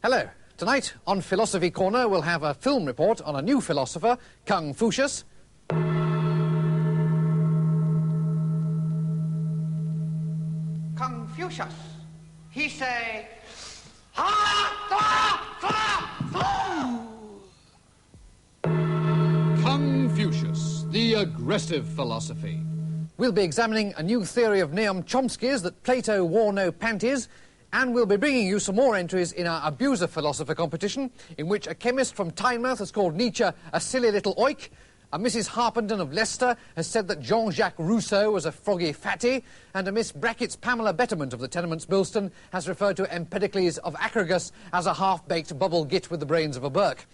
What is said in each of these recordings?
Hello. Tonight, on Philosophy Corner, we'll have a film report on a new philosopher, Confucius. Confucius, he say, Confucius, the aggressive philosophy. We'll be examining a new theory of Noam Chomsky's that Plato wore no panties, and we'll be bringing you some more entries in our Abuser Philosopher competition, in which a chemist from Tynemouth has called Nietzsche a silly little oik, a Mrs. Harpenden of Leicester has said that Jean-Jacques Rousseau was a froggy fatty, and a Miss Brackett's Pamela Betterment of the Tenements Bilston has referred to Empedocles of Acragas as a half-baked bubble git with the brains of a Burke.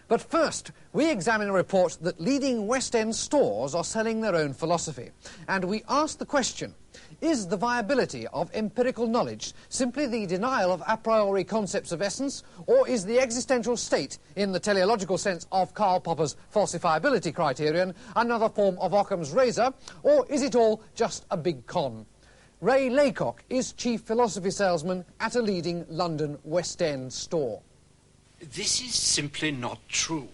But first, we examine a report that leading West End stores are selling their own philosophy. And we ask the question, is the viability of empirical knowledge simply the denial of a priori concepts of essence, or is the existential state, in the teleological sense of Karl Popper's falsifiability criterion, another form of Occam's razor, or is it all just a big con? Ray Laycock is chief philosophy salesman at a leading London West End store. This is simply not true.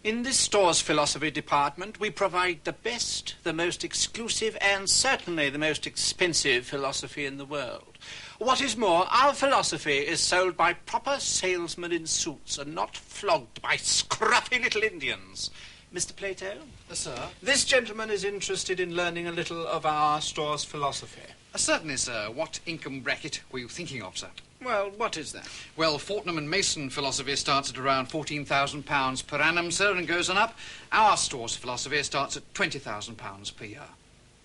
In this store's philosophy department, we provide the best, the most exclusive, and certainly the most expensive philosophy in the world. What is more, our philosophy is sold by proper salesmen in suits and not flogged by scruffy little Indians. Mr. Plato? Yes, sir? This gentleman is interested in learning a little of our store's philosophy. Certainly, sir. What income bracket were you thinking of, sir? Well, what is that? Well, Fortnum and Mason philosophy starts at around £14,000 per annum, sir, and goes on up. Our store's philosophy starts at £20,000 per year.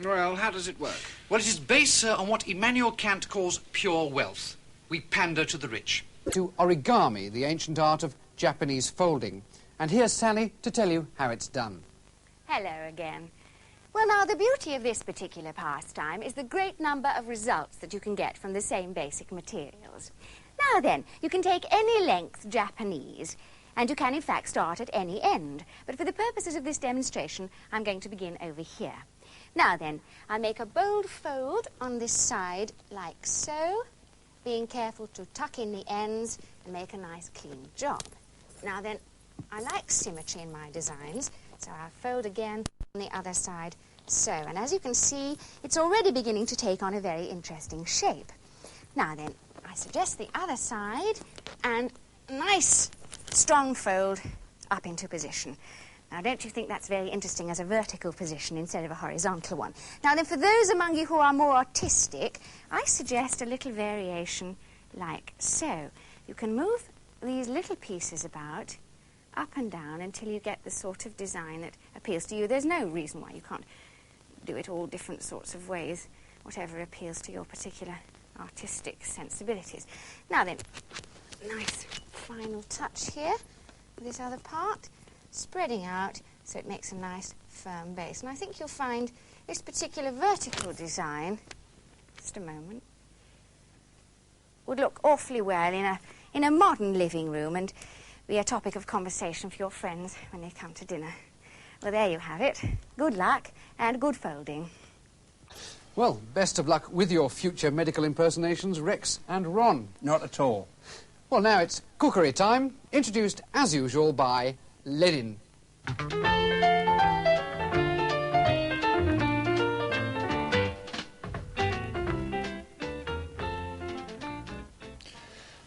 Well, how does it work? Well, it is based, sir, on what Immanuel Kant calls pure wealth. We pander to the rich. To origami, the ancient art of Japanese folding. And here's Sally to tell you how it's done. Hello again. Well, now, the beauty of this particular pastime is the great number of results that you can get from the same basic materials. Now then, you can take any length Japanese, and you can, in fact, start at any end. But for the purposes of this demonstration, I'm going to begin over here. Now then, I'll make a bold fold on this side, like so, being careful to tuck in the ends and make a nice, clean job. Now then, I like symmetry in my designs, so I'll fold again on the other side, so. And as you can see, it's already beginning to take on a very interesting shape. Now then, I suggest the other side, and nice, strong fold up into position. Now, don't you think that's very interesting as a vertical position instead of a horizontal one? Now then, for those among you who are more artistic, I suggest a little variation like so. You can move these little pieces about up and down until you get the sort of design that appeals to you. There's no reason why you can't do it all different sorts of ways, whatever appeals to your particular artistic sensibilities. Now then, nice final touch here with this other part, spreading out so it makes a nice firm base. And I think you'll find this particular vertical design, just a moment, would look awfully well in a modern living room and be a topic of conversation for your friends when they come to dinner. Well, there you have it. Good luck and good folding. Well, best of luck with your future medical impersonations, Rex and Ron. Not at all. Well, now it's cookery time, introduced, as usual, by Lenin.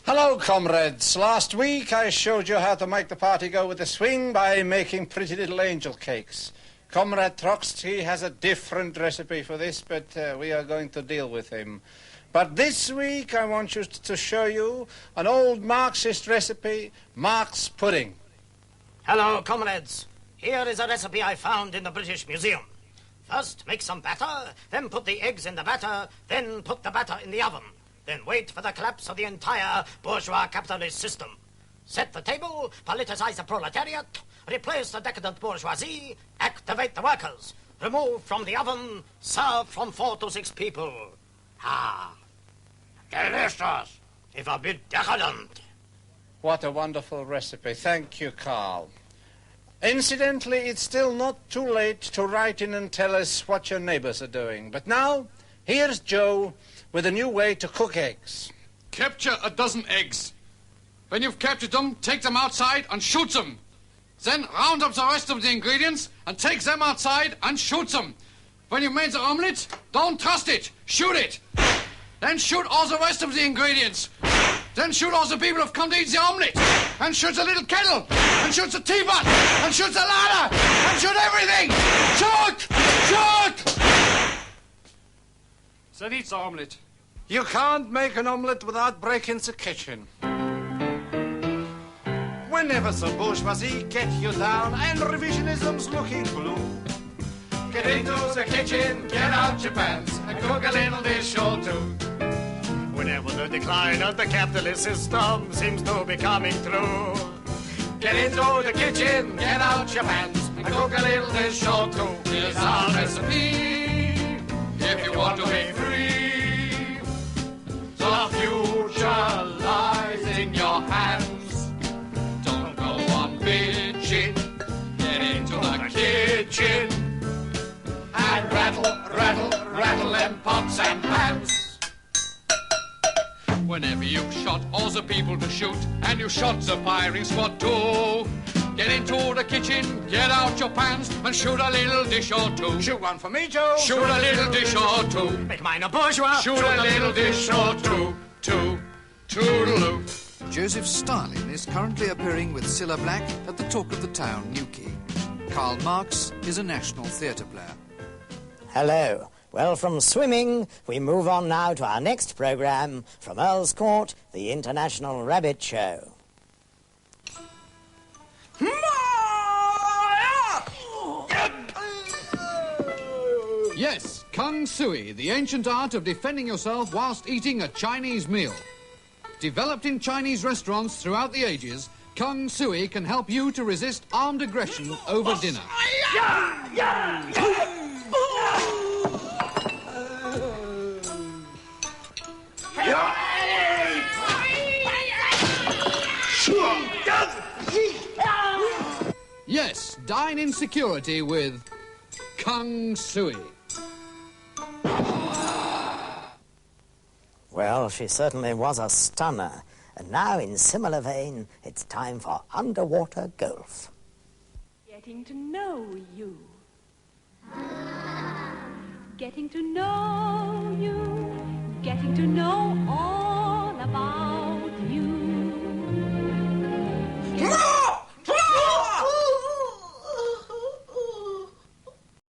Hello, comrades. Last week I showed you how to make the party go with the swing by making pretty little angel cakes. Comrade Trotsky has a different recipe for this, but we are going to deal with him. But this week I want you to show you an old Marxist recipe, Marx pudding. Hello, comrades. Here is a recipe I found in the British Museum. First, make some batter, then put the eggs in the batter, then put the batter in the oven. Then wait for the collapse of the entire bourgeois capitalist system. Set the table, politicize the proletariat, replace the decadent bourgeoisie, activate the workers. Remove from the oven, serve from 4 to 6 people. Ah, delicious, if a bit decadent. What a wonderful recipe. Thank you, Carl. Incidentally, it's still not too late to write in and tell us what your neighbors are doing. But now, here's Joe with a new way to cook eggs. Capture a dozen eggs. When you've captured them, take them outside and shoot them. Then round up the rest of the ingredients and take them outside and shoot them. When you've made the omelette, don't trust it, shoot it. Then shoot all the rest of the ingredients. Then shoot all the people who've come to eat the omelette. And shoot the little kettle. And shoot the teapot. And shoot the ladder. And shoot everything. Shoot! Shoot! Then eat the omelette. You can't make an omelette without breaking the kitchen. Whenever the bourgeoisie get you down and revisionism's looking blue, get into the kitchen, get out your pants, and cook a little dish or two. Whenever the decline of the capitalist system seems to be coming through, Get into the kitchen, get out your pants, and cook a little dish or two. Here's our recipe, if you want to be free. The future lies in your hands. Don't go on bitching. Get into the kitchen and rattle, rattle, rattle them pots and pans. Whenever you've shot all the people to shoot, and you shot the firing squad too, get into the kitchen, get out your pans, and shoot a little dish or two. Shoot one for me, Joe. Shoot a little dish or two. make mine a bourgeois. Shoot a little dish or two. Toodaloo. Joseph Stalin is currently appearing with Cilla Black at the Talk of the Town, Newquay. Karl Marx is a National Theatre player. Hello. Well, from swimming, we move on now to our next programme from Earl's Court, the International Rabbit Show. Yes, Kung Sui, the ancient art of defending yourself whilst eating a Chinese meal. Developed in Chinese restaurants throughout the ages, Kung Sui can help you to resist armed aggression over dinner. Yes, dine in security with Kung Sui. Well, she certainly was a stunner. And now, in similar vein, it's time for underwater golf. Getting to know you. Getting to know